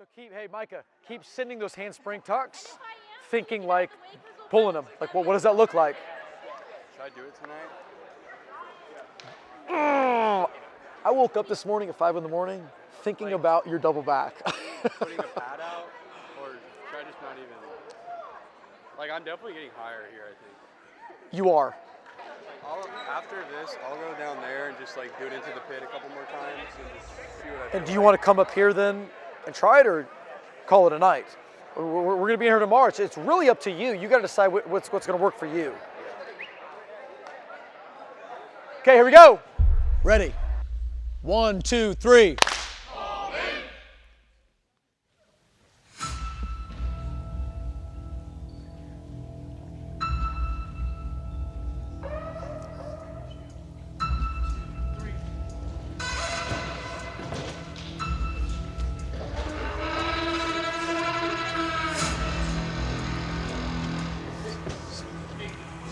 So hey Micah, keep sending those handspring tucks, thinking like pulling them. Like, well, what does that look like? Should I do it tonight? I woke up this morning at 5 in the morning thinking about your double back. Putting a pad out, or should I just not even? Like, I'm definitely getting higher here, I think. You are. After this, I'll go down there and just like do it into the pit a couple more times and just see what I feel. And do you want to come up here then and try it, or call it a night? We're going to be here tomorrow. It's really up to you. You got to decide what's going to work for you. Okay, here we go. Ready? 1, 2, 3.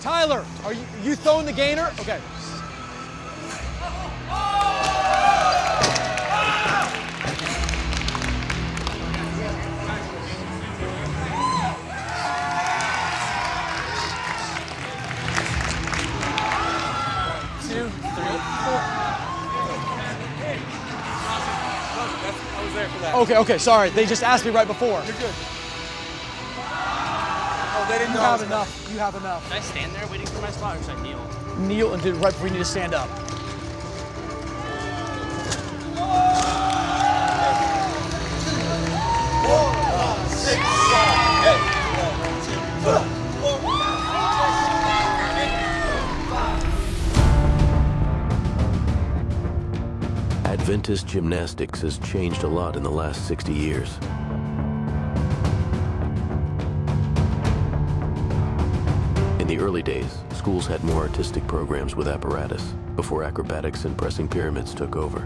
Tyler, are you throwing the gainer? Okay. Okay, sorry. They just asked me right before. You're good. Oh, they didn't know. You have enough. You have enough. Should I stand there waiting for my spot, or should I kneel? Kneel and do it right before you need to stand up. Adventist Gymnastics has changed a lot in the last 60 years. In the early days, schools had more artistic programs with apparatus before acrobatics and pressing pyramids took over.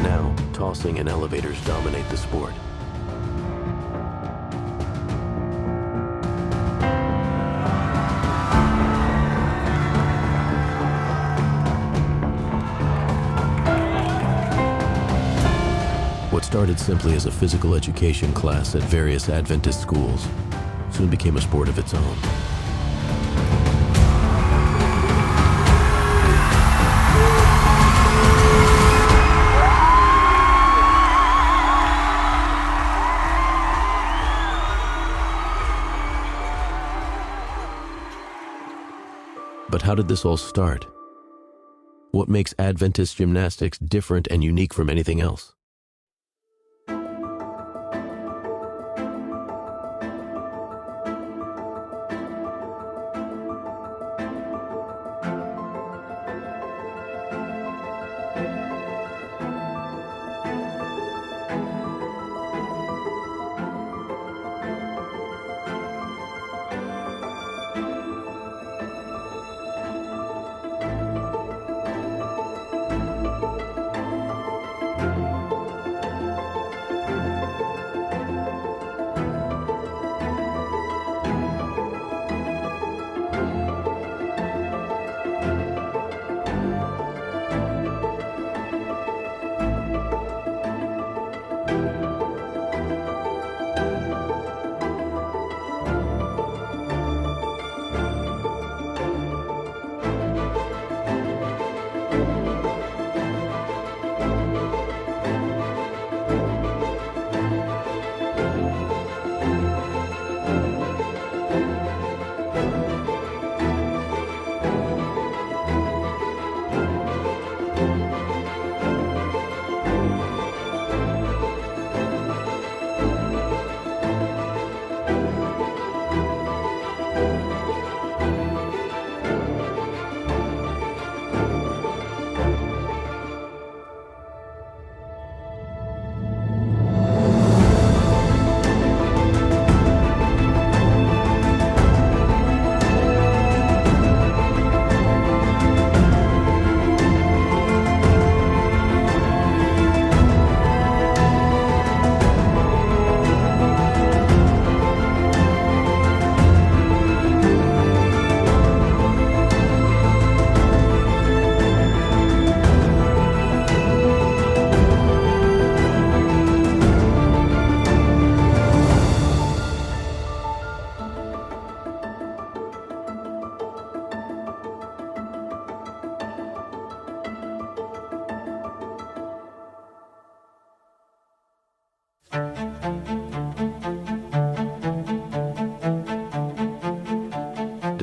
Now, tossing and elevators dominate the sport. What started simply as a physical education class at various Adventist schools soon became a sport of its own. But how did this all start? What makes Adventist gymnastics different and unique from anything else?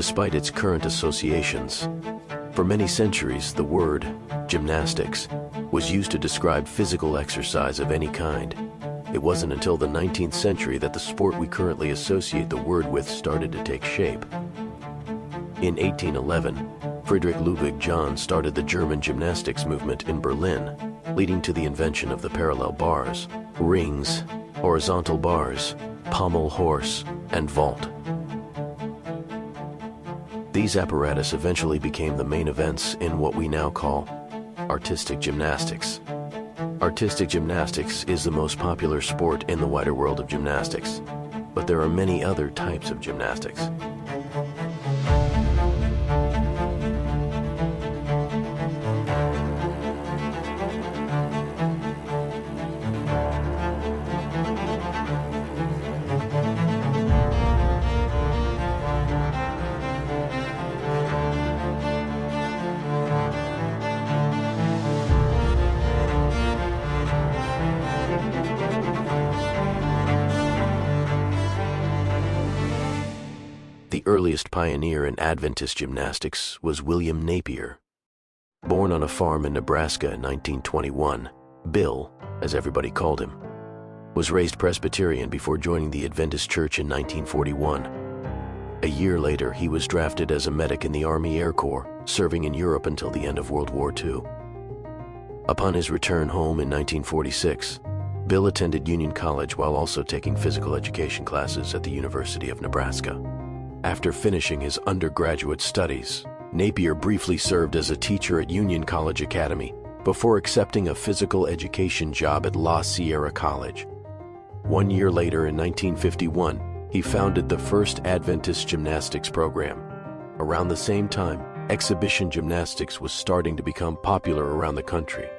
despite its current associations. For many centuries, the word gymnastics was used to describe physical exercise of any kind. It wasn't until the 19th century that the sport we currently associate the word with started to take shape. In 1811, Friedrich Ludwig John started the German gymnastics movement in Berlin, leading to the invention of the parallel bars, rings, horizontal bars, pommel horse, and vault. These apparatus eventually became the main events in what we now call artistic gymnastics. Artistic gymnastics is the most popular sport in the wider world of gymnastics, but there are many other types of gymnastics. The earliest pioneer in Adventist gymnastics was William Napier. Born on a farm in Nebraska in 1921, Bill, as everybody called him, was raised Presbyterian before joining the Adventist Church in 1941. A year later, he was drafted as a medic in the Army Air Corps, serving in Europe until the end of World War II. Upon his return home in 1946, Bill attended Union College while also taking physical education classes at the University of Nebraska. After finishing his undergraduate studies, Napier briefly served as a teacher at Union College Academy before accepting a physical education job at La Sierra College. 1 year later, in 1951, he founded the first Adventist gymnastics program. Around the same time, exhibition gymnastics was starting to become popular around the country.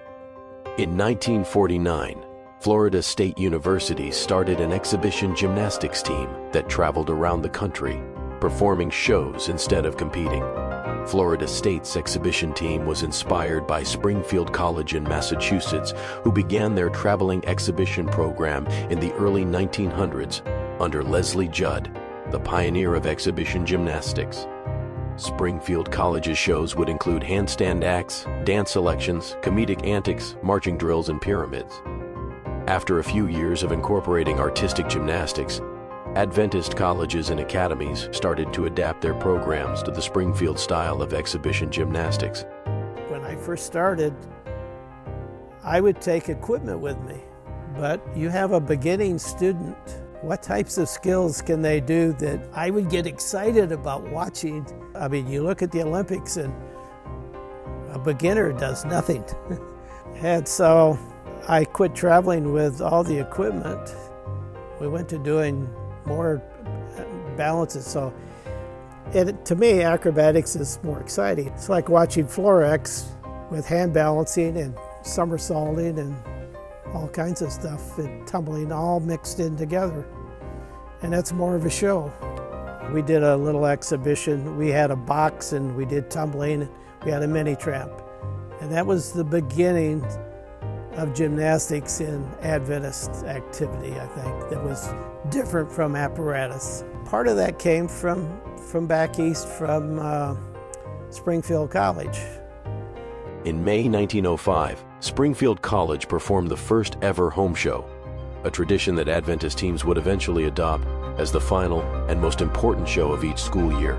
In 1949, Florida State University started an exhibition gymnastics team that traveled around the country, performing shows instead of competing. Florida State's exhibition team was inspired by Springfield College in Massachusetts, who began their traveling exhibition program in the early 1900s under Leslie Judd, the pioneer of exhibition gymnastics. Springfield College's shows would include handstand acts, dance selections, comedic antics, marching drills, and pyramids. After a few years of incorporating artistic gymnastics, Adventist colleges and academies started to adapt their programs to the Springfield style of exhibition gymnastics. When I first started, I would take equipment with me, but you have a beginning student. What types of skills can they do that I would get excited about watching? I mean, you look at the Olympics and a beginner does nothing. And so I quit traveling with all the equipment. We went to doing more balances. So to me, acrobatics is more exciting. It's like watching floor X with hand balancing and somersaulting and all kinds of stuff and tumbling all mixed in together. And that's more of a show. We did a little exhibition. We had a box and we did tumbling. We had a mini tramp. And that was the beginning of gymnastics in Adventist activity, I think, that was different from apparatus. Part of that came from back east from Springfield College. In May 1905, Springfield College performed the first ever home show, a tradition that Adventist teams would eventually adopt as the final and most important show of each school year.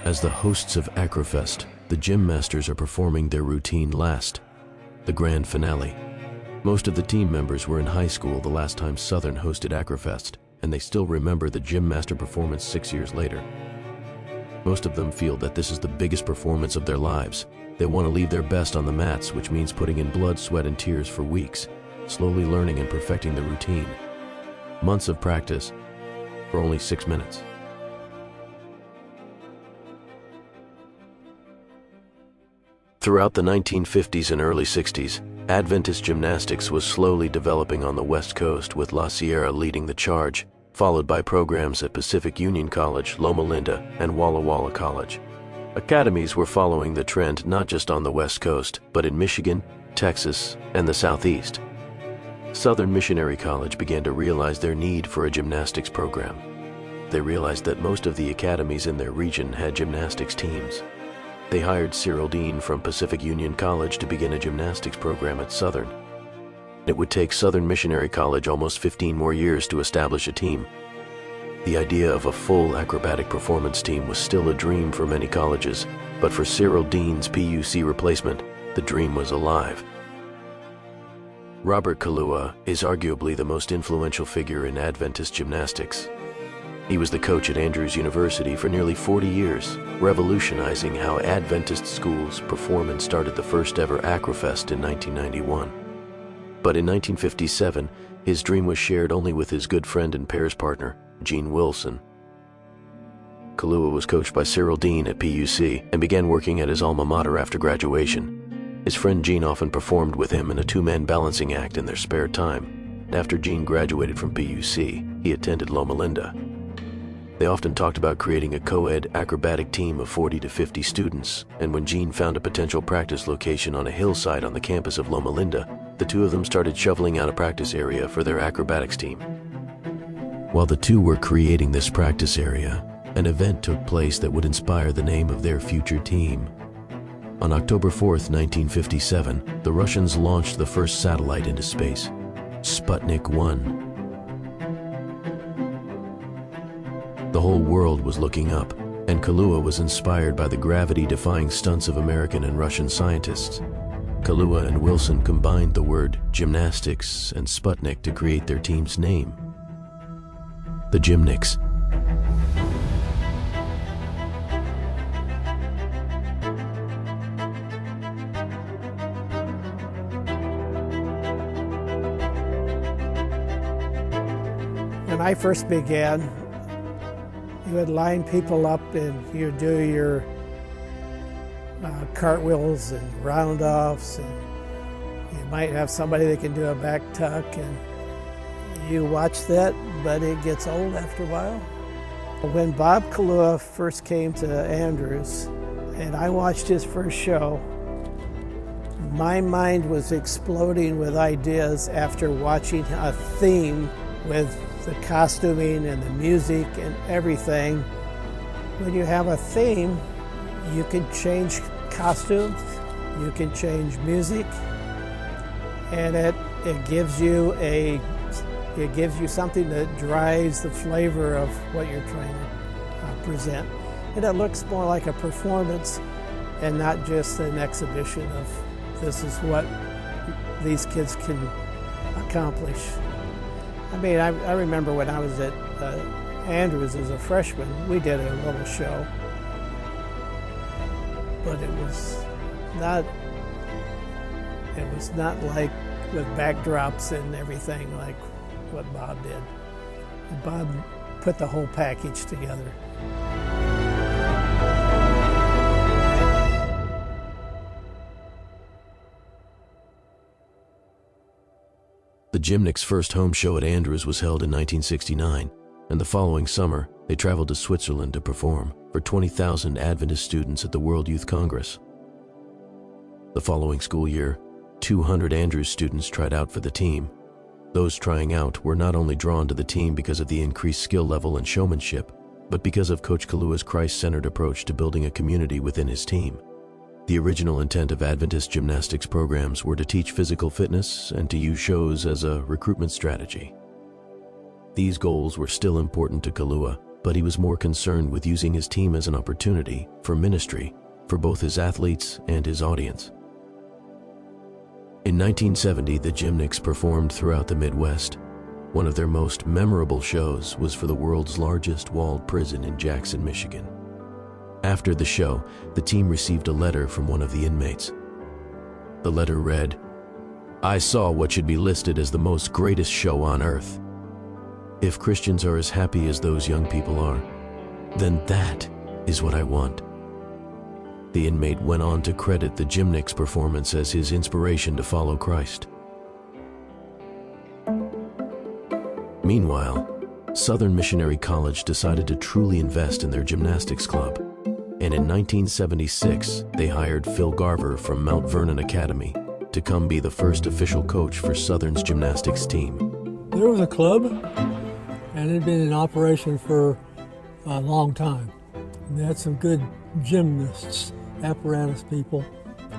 As the hosts of Acrofest, the gym masters are performing their routine last, the grand finale. Most of the team members were in high school the last time Southern hosted Acrofest, and they still remember the gym master performance 6 years later. Most of them feel that this is the biggest performance of their lives. They want to leave their best on the mats, which means putting in blood, sweat, and tears for weeks, slowly learning and perfecting the routine. Months of practice for only 6 minutes. Throughout the 1950s and early 60s, Adventist Gymnastics was slowly developing on the West Coast, with La Sierra leading the charge, followed by programs at Pacific Union College, Loma Linda, and Walla Walla College. Academies were following the trend not just on the West Coast, but in Michigan, Texas, and the Southeast. Southern Missionary College began to realize their need for a gymnastics program. They realized that most of the academies in their region had gymnastics teams. They hired Cyril Dean from Pacific Union College to begin a gymnastics program at Southern. It would take Southern Missionary College almost 15 more years to establish a team. The idea of a full acrobatic performance team was still a dream for many colleges, but for Cyril Dean's PUC replacement, the dream was alive. Robert Kalua is arguably the most influential figure in Adventist gymnastics. He was the coach at Andrews University for nearly 40 years, revolutionizing how Adventist schools perform, and started the first ever Acrofest in 1991. But in 1957, his dream was shared only with his good friend and pairs partner, Gene Wilson. Kalua was coached by Cyril Dean at PUC and began working at his alma mater after graduation. His friend Gene often performed with him in a two-man balancing act in their spare time. After Gene graduated from PUC, he attended Loma Linda. They often talked about creating a co-ed acrobatic team of 40 to 50 students, and when Gene found a potential practice location on a hillside on the campus of Loma Linda, the two of them started shoveling out a practice area for their acrobatics team. While the two were creating this practice area, an event took place that would inspire the name of their future team. On October 4th, 1957, the Russians launched the first satellite into space, Sputnik 1. The whole world was looking up, and Kalua was inspired by the gravity-defying stunts of American and Russian scientists. Kalua and Wilson combined the word gymnastics and Sputnik to create their team's name, the Gymnics. When I first began, you would line people up and you'd do your cartwheels and round-offs, and you might have somebody that can do a back tuck, and you watch that, but it gets old after a while. When Bob Kalua first came to Andrews and I watched his first show, my mind was exploding with ideas after watching a theme with the costuming and the music and everything. When you have a theme, you can change costumes, you can change music, and it gives you something that drives the flavor of what you're trying to present. And it looks more like a performance and not just an exhibition of this is what these kids can accomplish. I mean, I remember when I was at Andrews as a freshman, we did a little show, but it was not like with backdrops and everything like what Bob did. Bob put the whole package together. The Gymnics' first home show at Andrews was held in 1969, and the following summer, they traveled to Switzerland to perform for 20,000 Adventist students at the World Youth Congress. The following school year, 200 Andrews students tried out for the team. Those trying out were not only drawn to the team because of the increased skill level and showmanship, but because of Coach Kalua's Christ-centered approach to building a community within his team. The original intent of Adventist gymnastics programs were to teach physical fitness and to use shows as a recruitment strategy. These goals were still important to Kalua, but he was more concerned with using his team as an opportunity for ministry for both his athletes and his audience. In 1970, the Gymnics performed throughout the Midwest. One of their most memorable shows was for the world's largest walled prison in Jackson, Michigan. After the show, the team received a letter from one of the inmates. The letter read, "I saw what should be listed as the most greatest show on earth. If Christians are as happy as those young people are, then that is what I want." The inmate went on to credit the gymnastics performance as his inspiration to follow Christ. Meanwhile, Southern Missionary College decided to truly invest in their gymnastics club, and in 1976, they hired Phil Garver from Mount Vernon Academy to come be the first official coach for Southern's gymnastics team. There was a club, and it had been in operation for a long time. And they had some good gymnasts, apparatus people,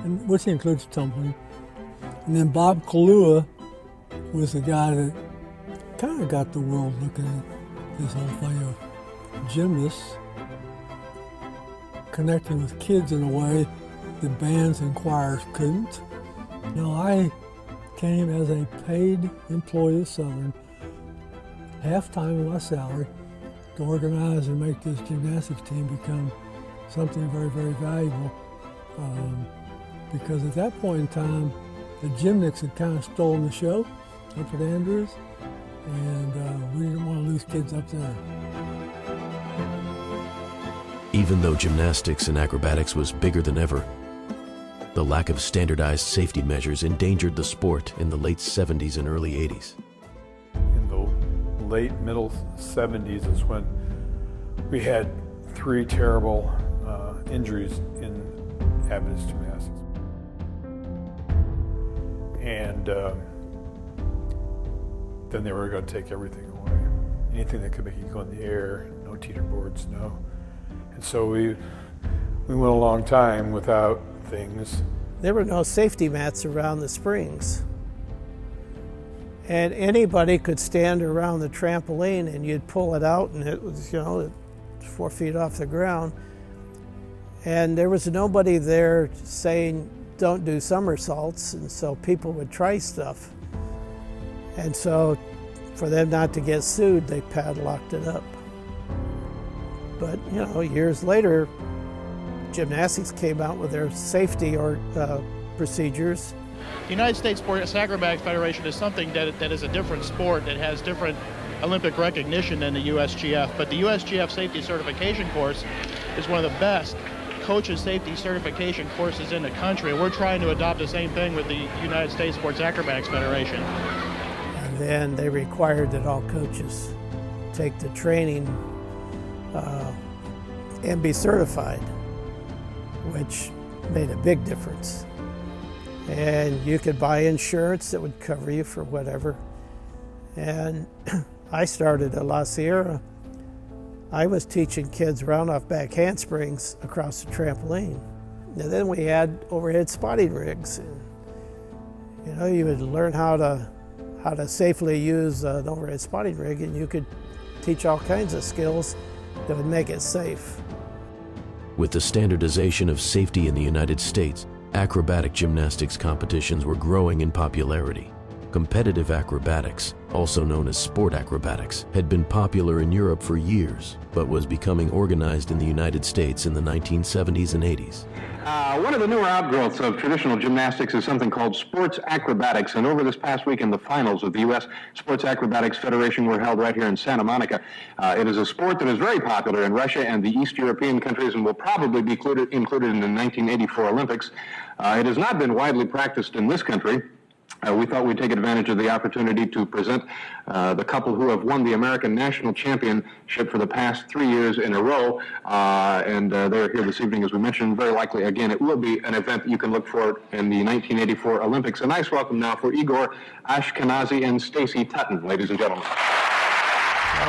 and which includes tumbling. And then Bob Kalua was the guy that kind of got the world looking at this whole thing of gymnasts connecting with kids in a way that bands and choirs couldn't. I came as a paid employee of Southern, half-time of my salary, to organize and make this gymnastics team become something very, very valuable. Because at that point in time, the gymnastics had kind of stolen the show up at Andrews, and we didn't want to lose kids up there. Even though gymnastics and acrobatics was bigger than ever, the lack of standardized safety measures endangered the sport in the late 70s and early 80s. In the late, middle 70s is when we had 3 terrible injuries in Adventist Gymnastics. And then they were going to take everything away. Anything that could make you go in the air, no teeter boards, no. And so we went a long time without things. There were no safety mats around the springs. And anybody could stand around the trampoline and you'd pull it out and it was, 4 feet off the ground. And there was nobody there saying, don't do somersaults, and so people would try stuff. And so for them not to get sued, they padlocked it up. But, years later, gymnastics came out with their safety procedures. The United States Sports Acrobatics Federation is something that is a different sport that has different Olympic recognition than the USGF, but the USGF safety certification course is one of the best coaches safety certification courses in the country. We're trying to adopt the same thing with the United States Sports Acrobatics Federation. And then they required that all coaches take the training and be certified, which made a big difference. And you could buy insurance that would cover you for whatever. And I started at La Sierra. I was teaching kids round-off back handsprings across the trampoline. And then we had overhead spotting rigs. And, you would learn how to safely use an overhead spotting rig, and you could teach all kinds of skills that would make it safe. With the standardization of safety in the United States, acrobatic gymnastics competitions were growing in popularity. Competitive acrobatics, also known as sport acrobatics, had been popular in Europe for years, but was becoming organized in the United States in the 1970s and 80s. One of the newer outgrowths of traditional gymnastics is something called sports acrobatics, and over this past weekend, the finals of the U.S. Sports Acrobatics Federation were held right here in Santa Monica. It is a sport that is very popular in Russia and the East European countries and will probably be included in the 1984 Olympics. It has not been widely practiced in this country. We thought we'd take advantage of the opportunity to present the couple who have won the American National Championship for the past 3 years in a row, and they're here this evening, as we mentioned. Very likely, again, it will be an event that you can look for in the 1984 Olympics. A nice welcome now for Igor Ashkenazy and Stacy Tutton, ladies and gentlemen. Well,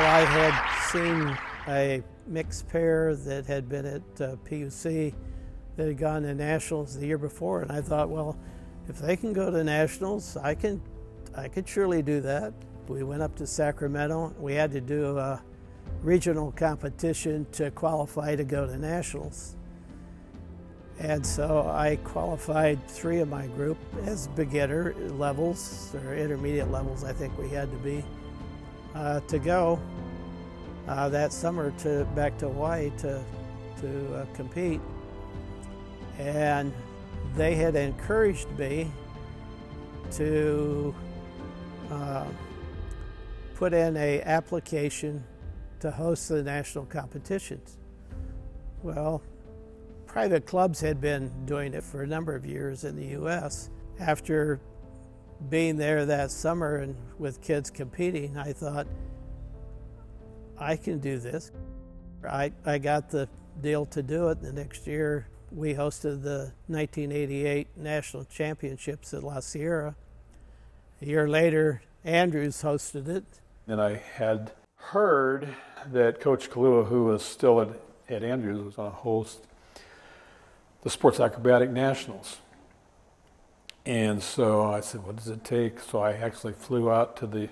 I had seen a mixed pair that had been at PUC that had gone to nationals the year before, and I thought, well, if they can go to nationals, I could surely do that. We went up to Sacramento. We had to do a regional competition to qualify to go to nationals. And so I qualified 3 of my group as beginner levels, or intermediate levels, I think we had to be. to go that summer back to Hawaii to compete, and they had encouraged me to put in an application to host the national competitions. Well, private clubs had been doing it for a number of years in the U.S. After being there that summer and with kids competing, I thought, I can do this. I got the deal to do it. The next year, we hosted the 1988 National Championships at La Sierra. A year later, Andrews hosted it. And I had heard that Coach Kalua, who was still at Andrews, was going to host the Sports Acrobatic Nationals. And so I said, what does it take? So I actually flew out to the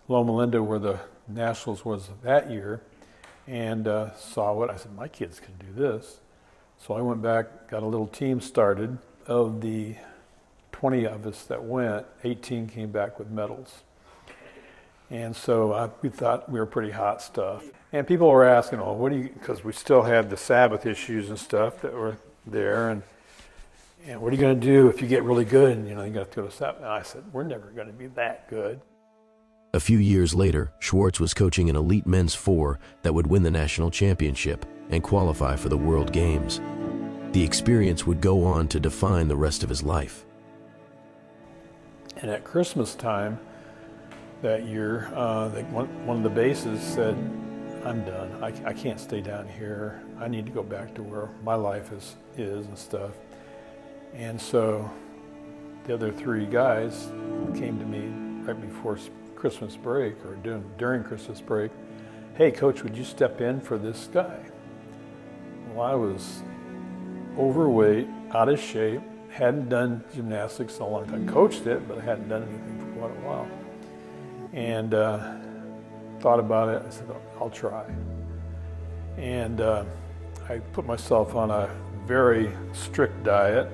Loma Linda where the Nationals was that year and saw what, I said, my kids can do this. So I went back, got a little team started. Of the 20 of us that went, 18 came back with medals. And so we thought we were pretty hot stuff. And people were asking, oh, what do you, because we still had the Sabbath issues and stuff that were there, and what are you going to do if you get really good and you got to go to Sabbath? And I said, we're never going to be that good. A few years later, Schwartz was coaching an elite men's four that would win the national championship and qualify for the World Games. The experience would go on to define the rest of his life. And at Christmas time that year, one of the bases said, I'm done. I can't stay down here. I need to go back to where my life is and stuff. And so the other three guys came to me right before Christmas break, or during Christmas break. Hey, Coach, would you step in for this guy? Well, I was overweight, out of shape, hadn't done gymnastics in a long time. Coached it, but I hadn't done anything for quite a while. And thought about it. I said, I'll try. And I put myself on a very strict diet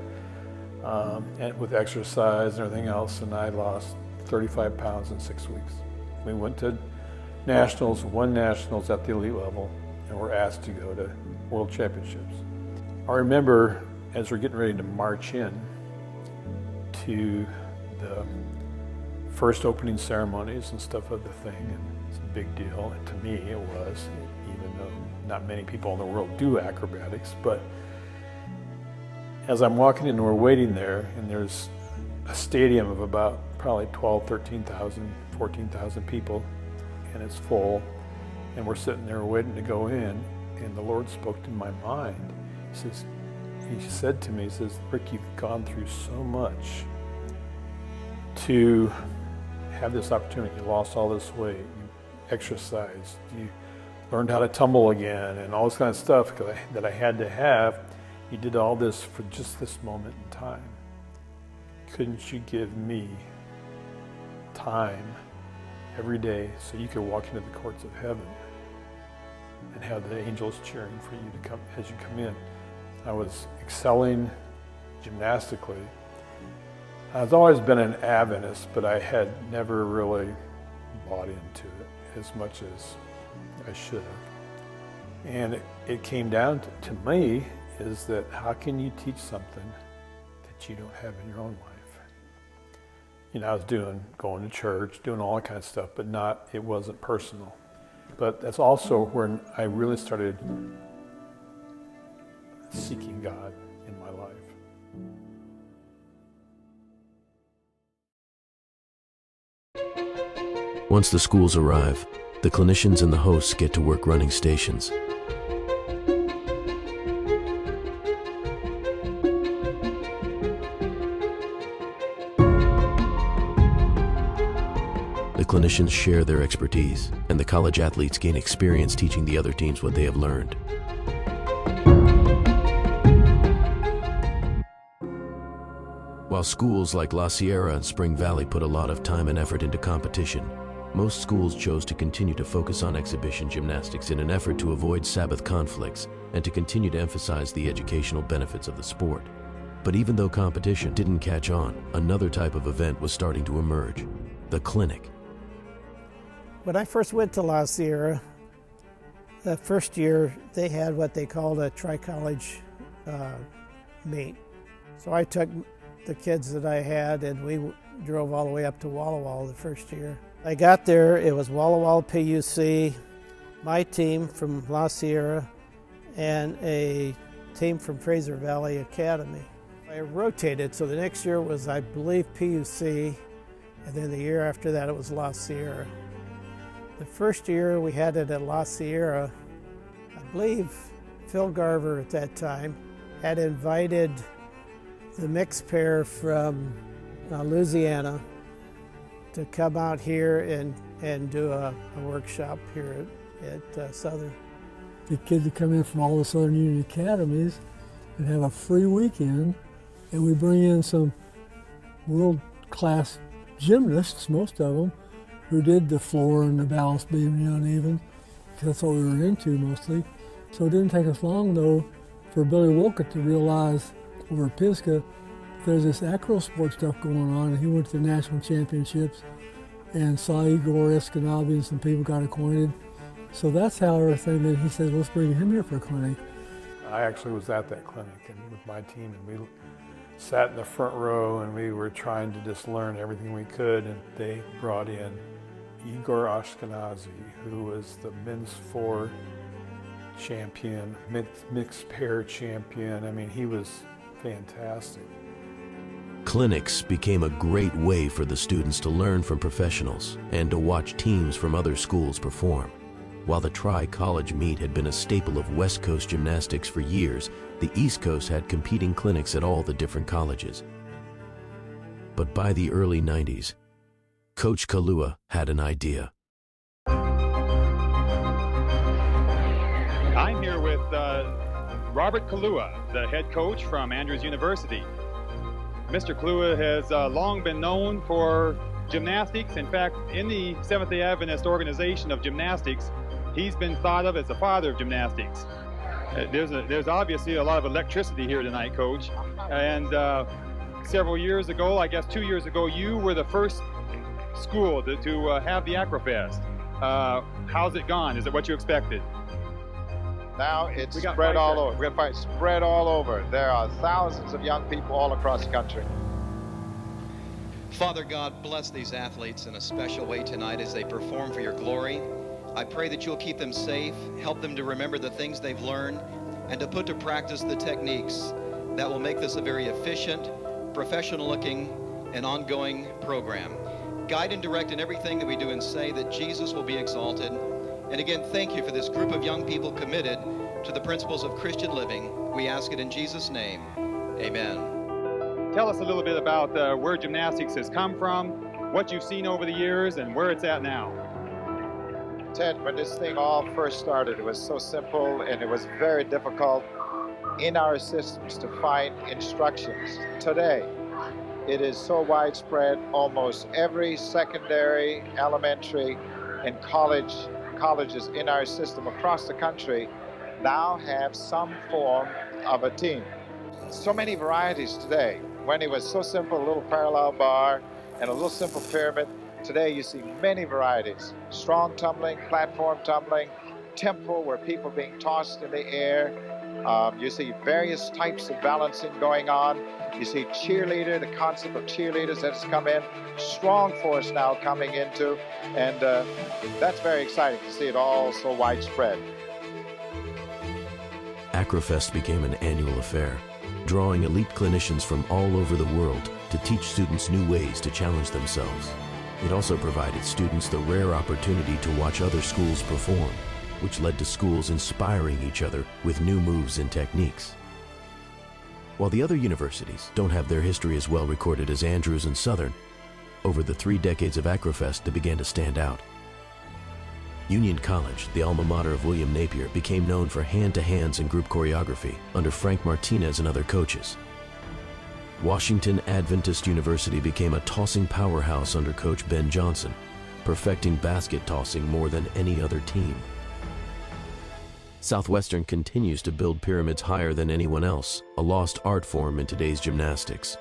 and with exercise and everything else, and I lost 35 pounds in 6 weeks. We went to nationals, won nationals at the elite level, and were asked to go to world championships. I remember as we're getting ready to march in to the first opening ceremonies and stuff of the thing, and it's a big deal. And to me it was, even though not many people in the world do acrobatics. But as I'm walking in and we're waiting there, and there's a stadium of about probably 12, 13,000, 14,000 people, and it's full, and we're sitting there waiting to go in, and the Lord spoke to my mind. He said to me, he says, Rick, you've gone through so much to have this opportunity. You lost all this weight, you exercised, you learned how to tumble again, and all this kind of stuff that I had to have. You did all this for just this moment in time. Couldn't you give me time every day so you could walk into the courts of heaven and have the angels cheering for you to come as you come in? I was excelling gymnastically. I've always been an Adventist, but I had never really bought into it as much as I should have. And it came down to me is that how can you teach something that you don't have in your own life? I was going to church, doing all that kind of stuff, but it wasn't personal. But that's also when I really started seeking God in my life. Once the schools arrive, the clinicians and the hosts get to work running stations. The clinicians share their expertise, and the college athletes gain experience teaching the other teams what they have learned. While schools like La Sierra and Spring Valley put a lot of time and effort into competition, most schools chose to continue to focus on exhibition gymnastics in an effort to avoid Sabbath conflicts and to continue to emphasize the educational benefits of the sport. But even though competition didn't catch on, another type of event was starting to emerge: the clinic. When I first went to La Sierra, the first year they had what they called a tri-college meet. So I took the kids that I had and we drove all the way up to Walla Walla the first year. I got there, it was Walla Walla PUC, my team from La Sierra, and a team from Fraser Valley Academy. I rotated, so the next year was, I believe, PUC, and then the year after that it was La Sierra. The first year we had it at La Sierra, I believe Phil Garver at that time had invited the mixed pair from Louisiana to come out here and do a workshop here at Southern. The kids would come in from all the Southern Union academies and have a free weekend, and we bring in some world-class gymnasts, most of them, who did the floor and the balance beam and the uneven, because that's what we were into mostly. So it didn't take us long, though, for Billy Wolcott to realize over at Pisgah there's this acro sport stuff going on, and he went to the national championships and saw Igor Escanabi and some people got acquainted. So that's how everything, then he said, let's bring him here for a clinic. I actually was at that clinic and with my team, and we sat in the front row and we were trying to just learn everything we could, and they brought in Igor Ashkenazi, who was the men's four champion, mixed pair champion. I mean, he was fantastic. Clinics became a great way for the students to learn from professionals and to watch teams from other schools perform. While the Tri-College meet had been a staple of West Coast gymnastics for years, the East Coast had competing clinics at all the different colleges. But by the early 90s, Coach Kalua had an idea. I'm here with Robert Kalua, the head coach from Andrews University. Mr. Kalua has long been known for gymnastics. In fact, in the Seventh-day Adventist organization of gymnastics, he's been thought of as the father of gymnastics. There's obviously a lot of electricity here tonight, Coach. And several years ago, I guess 2 years ago, you were the first school to have the Acrofest. How's it gone? Is it what you expected? Now it's spread all over. We're going to fight spread all over. There are thousands of young people all across the country. Father God, bless these athletes in a special way tonight as they perform for your glory. I pray that you'll keep them safe, help them to remember the things they've learned, and to put to practice the techniques that will make this a very efficient, professional-looking, and ongoing program. Guide and direct in everything that we do and say, that Jesus will be exalted. And again, thank you for this group of young people committed to the principles of Christian living. We ask it in Jesus' name. Amen. Tell us a little bit about where gymnastics has come from, what you've seen over the years, and where it's at now. Ted, when this thing all first started, it was so simple and it was very difficult in our systems to find instructions. Today, it is so widespread, almost every secondary, elementary, and colleges in our system across the country now have some form of a team. So many varieties today. When it was so simple, a little parallel bar and a little simple pyramid, today you see many varieties. Strong tumbling, platform tumbling, tempo where people are being tossed in the air. You see various types of balancing going on. You see cheerleader, the concept of cheerleaders that has come in. Strong force now coming into, and that's very exciting to see it all so widespread. Acrofest became an annual affair, drawing elite clinicians from all over the world to teach students new ways to challenge themselves. It also provided students the rare opportunity to watch other schools perform, which led to schools inspiring each other with new moves and techniques. While the other universities don't have their history as well recorded as Andrews and Southern, over the 3 decades of Acrofest they began to stand out. Union College, the alma mater of William Napier, became known for hand-to-hands and group choreography under Frank Martinez and other coaches. Washington Adventist University became a tossing powerhouse under Coach Ben Johnson, perfecting basket tossing more than any other team. Southwestern continues to build pyramids higher than anyone else, a lost art form in today's gymnastics.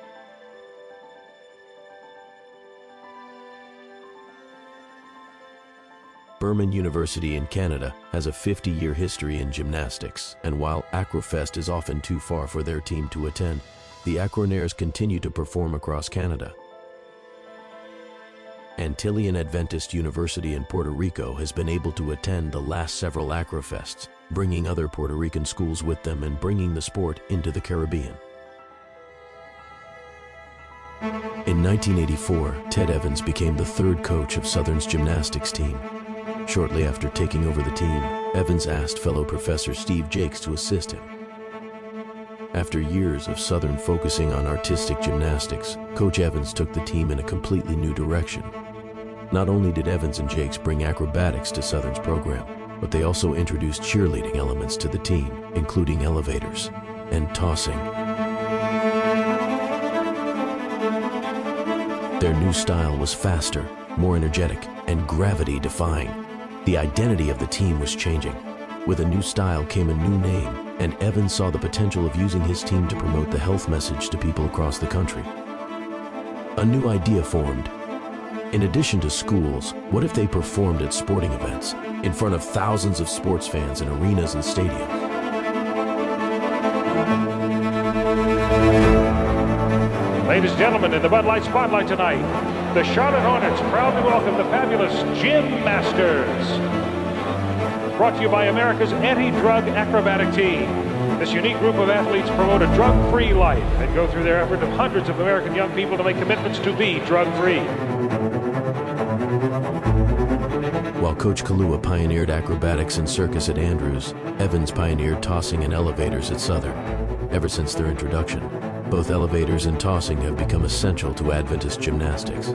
Burman University in Canada has a 50-year history in gymnastics, and while Acrofest is often too far for their team to attend, the Acronaires continue to perform across Canada. Antillean Adventist University in Puerto Rico has been able to attend the last several Acrofests, bringing other Puerto Rican schools with them and bringing the sport into the Caribbean. In 1984, Ted Evans became the third coach of Southern's gymnastics team. Shortly after taking over the team, Evans asked fellow professor Steve Jakes to assist him. After years of Southern focusing on artistic gymnastics, Coach Evans took the team in a completely new direction. Not only did Evans and Jakes bring acrobatics to Southern's program, but they also introduced cheerleading elements to the team, including elevators and tossing. Their new style was faster, more energetic, and gravity-defying. The identity of the team was changing. With a new style came a new name, and Evans saw the potential of using his team to promote the health message to people across the country. A new idea formed. In addition to schools, what if they performed at sporting events, in front of thousands of sports fans in arenas and stadiums? Ladies and gentlemen, in the Bud Light Spotlight tonight, the Charlotte Hornets proud to welcome the fabulous Gym Masters. Brought to you by America's anti-drug acrobatic team. This unique group of athletes promote a drug-free life and go through their effort of hundreds of American young people to make commitments to be drug-free. While Coach Kalua pioneered acrobatics and circus at Andrews, Evans pioneered tossing and elevators at Southern. Ever since their introduction, both elevators and tossing have become essential to Adventist gymnastics.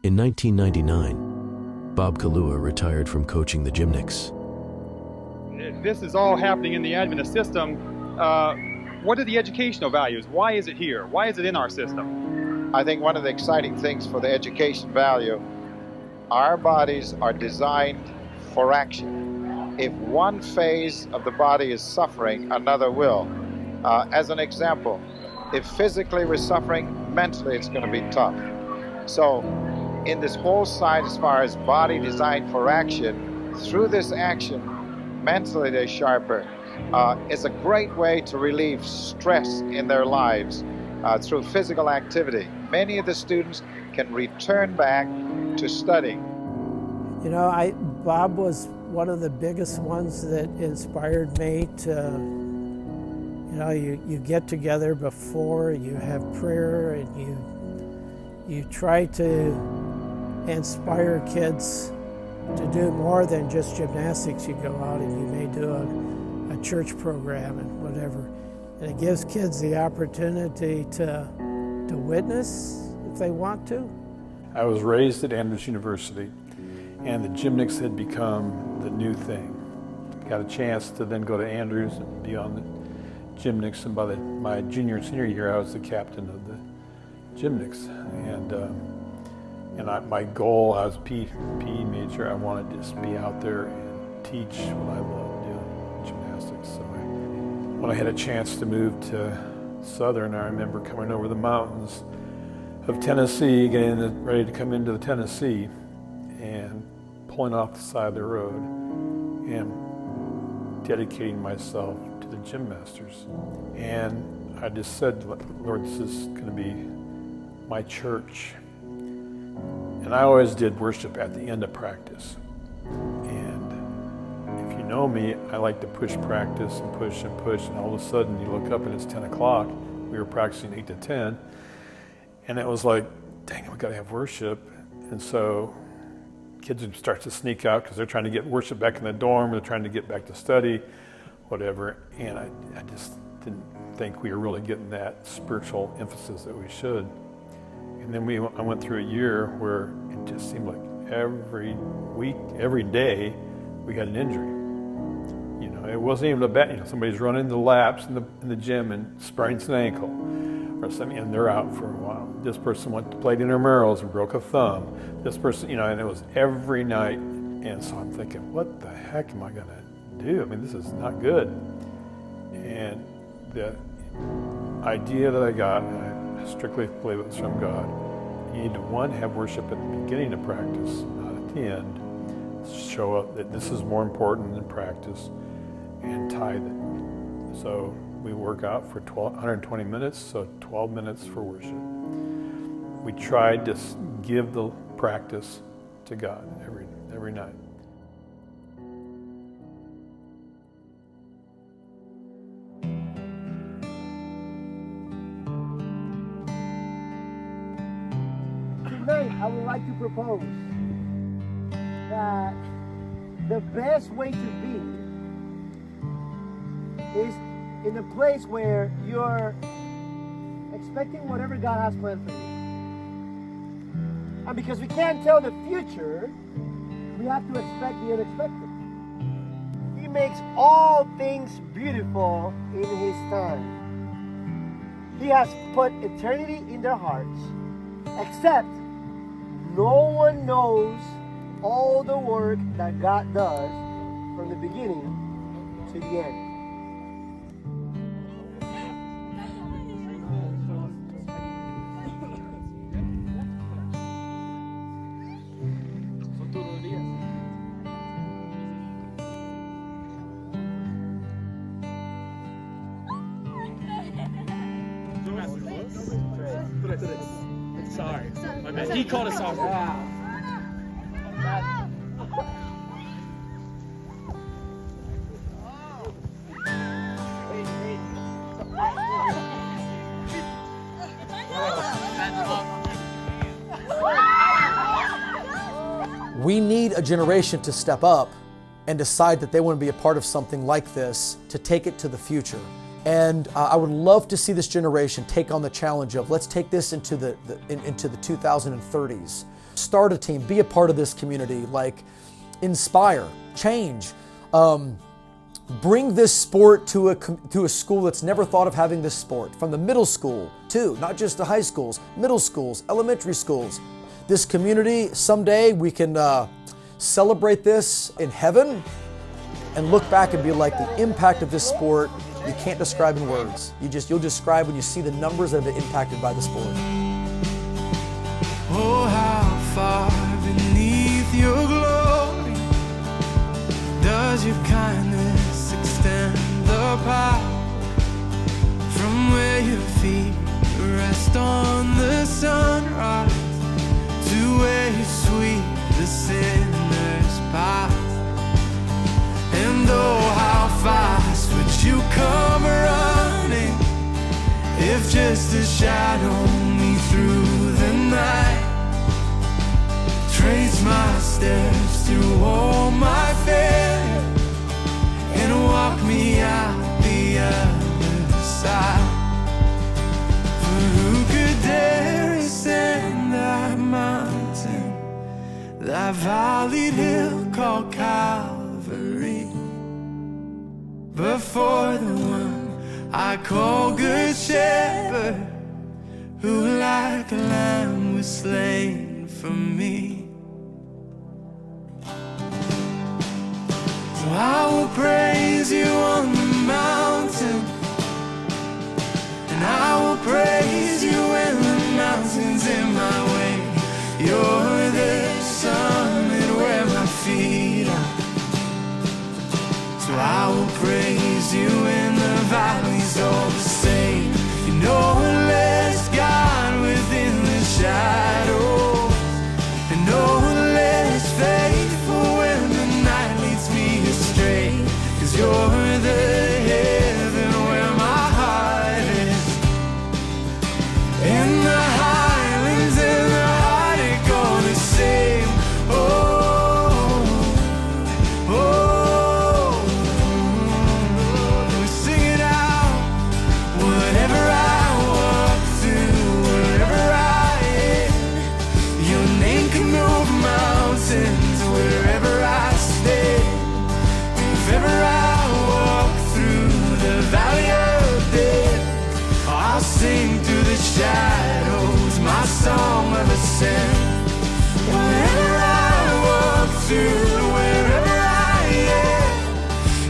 In 1999, Bob Kalua retired from coaching the Gymnics. This is all happening in the Adventist system. What are the educational values? Why is it here? Why is it in our system? I think one of the exciting things for the education value, our bodies are designed for action. If one phase of the body is suffering, another will. As an example, if physically we're suffering, mentally it's going to be tough. So in this whole side, as far as body designed for action, through this action, mentally they're sharper. It's a great way to relieve stress in their lives through physical activity. Many of the students can return back to studying. You know, Bob was one of the biggest ones that inspired me to, you know, you get together before, you have prayer, and you try to inspire kids to do more than just gymnastics. You go out and you may do a church program and whatever. And it gives kids the opportunity to witness if they want to. I was raised at Andrews University, and the gymnastics had become the new thing. Got a chance to then go to Andrews and be on the gymnastics, and by my junior and senior year, I was the captain of the gymnastics. And my goal, I was a PE major, I wanted to just be out there and teach what I love doing, gymnastics. So when I had a chance to move to Southern, I remember coming over the mountains of Tennessee, getting ready to come into the Tennessee, and pulling off the side of the road and dedicating myself to the gym masters. And I just said, Lord, this is going to be my church. And I always did worship at the end of practice. And if you know me, I like to push practice and push, and all of a sudden you look up and it's 10 o'clock. We were practicing 8 to 10. And it was like, dang it, we got to have worship. And so kids would start to sneak out because they're trying to get worship back in the dorm, they're trying to get back to study, whatever. And I just didn't think we were really getting that spiritual emphasis that we should. And then I went through a year where it just seemed like every week, every day, we had an injury. You know, it wasn't even a bad, somebody's running the laps in the gym and sprains an ankle or something, and they're out for a while. This person played intramurals and broke a thumb. This person, and it was every night. And so I'm thinking, what the heck am I going to do? I mean, this is not good. And the idea that I got, and I strictly believe it was from God, you need to, one, have worship at the beginning of practice, not at the end. Show up that this is more important than practice, and tithe it. So we work out for 120 minutes, so 12 minutes for worship. We tried to give the practice to God every night. Tonight, I would like to propose that the best way to be is in a place where you're expecting whatever God has planned for you. And because we can't tell the future, we have to expect the unexpected. He makes all things beautiful in His time. He has put eternity in their hearts, except no one knows all the work that God does from the beginning to the end. Sorry, my bad. He called us off. We need a generation to step up and decide that they want to be a part of something like this, to take it to the future. And I would love to see this generation take on the challenge of, let's take this into the 2030s. Start a team, be a part of this community, like inspire, change. Bring this sport to a school that's never thought of having this sport, from the middle school too, not just the high schools, middle schools, elementary schools. This community, someday we can celebrate this in heaven and look back and be like, the impact of this sport, you can't describe in words. You'll describe when you see the numbers that have been impacted by the sport. Oh, how far beneath your glory does your kindness extend the path from where your feet rest on the sunrise to where you sweep the sinner's path. And oh, how fast would you come running if just to shadow me through the night? Trace my steps through all my failure and walk me out the other side. For who could dare ascend that mountain, that valleyed hill called Calvary, before the one I call Good Shepherd, who like a lamb was slain for me. So I will praise you on the mountain, and I will praise you when the mountain's in my way. You're the summit where my feet sin. Wherever I walk through, wherever I am,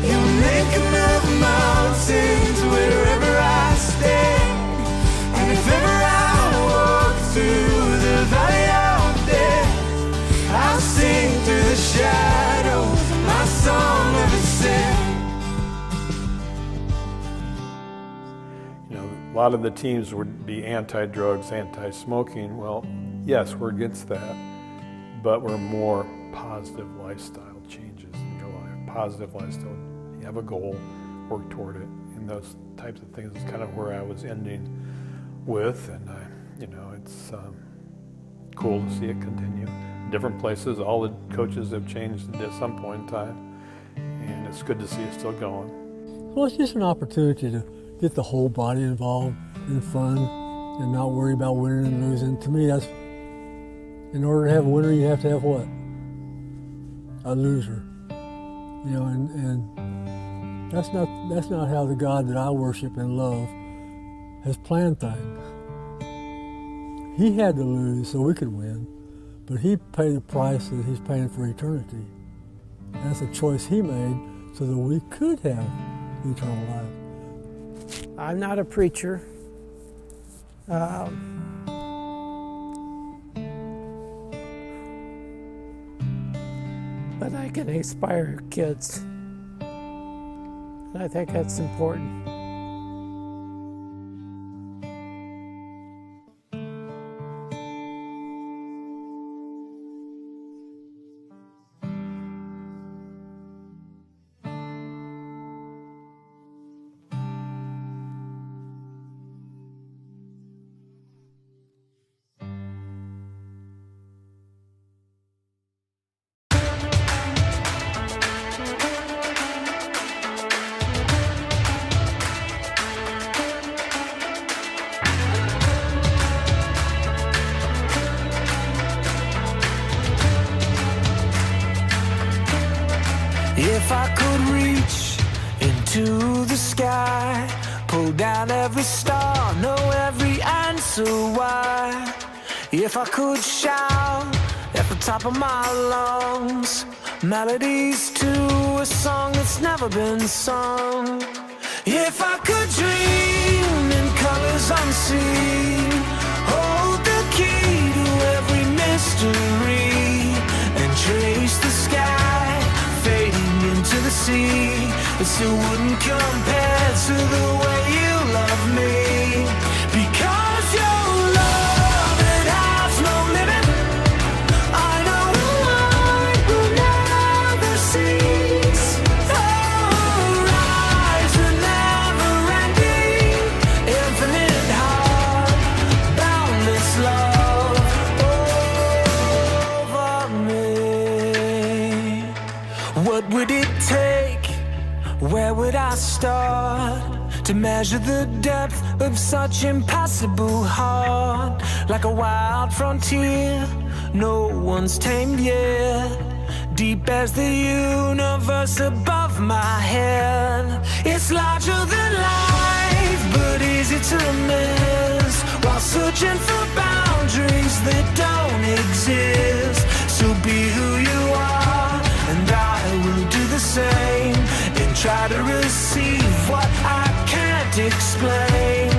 you'll make a move mountains wherever I stand. And if ever I walk through the valley of death, I'll sing through the shadows my song of ascent. You know, a lot of the teams would be anti-drugs, anti-smoking. Well, yes, we're against that, but we're more positive lifestyle changes in your life. Positive lifestyle, you have a goal, work toward it, and those types of things is kind of where I was ending with, and it's cool to see it continue. Different places, all the coaches have changed at some point in time, and it's good to see it still going. Well, it's just an opportunity to get the whole body involved in fun and not worry about winning and losing. To me, that's, in order to have a winner, you have to have what? A loser. You know, and that's not how the God that I worship and love has planned things. He had to lose so we could win, but he paid the price that he's paying for eternity. That's a choice he made so that we could have eternal life. I'm not a preacher. But I can inspire kids. And I think that's important. If I could reach into the sky, pull down every star, know every answer why. If I could shout at the top of my lungs, melodies to a song that's never been sung. If I could dream in colors unseen, hold the key to every mystery, and trace the sky fading into the sea, it still wouldn't compare to the way you love me. Because your love, it has no limit. I know the light will never cease. The horizon never ending, infinite heart, boundless love over me. What would it take? Where would I start to measure the depth of such impassable heart? Like a wild frontier, no one's tamed yet. Deep as the universe above my head. It's larger than life, but easy to miss, while searching for boundaries that don't exist. So be who you are, and I will do the same, and try to receive what I can't explain.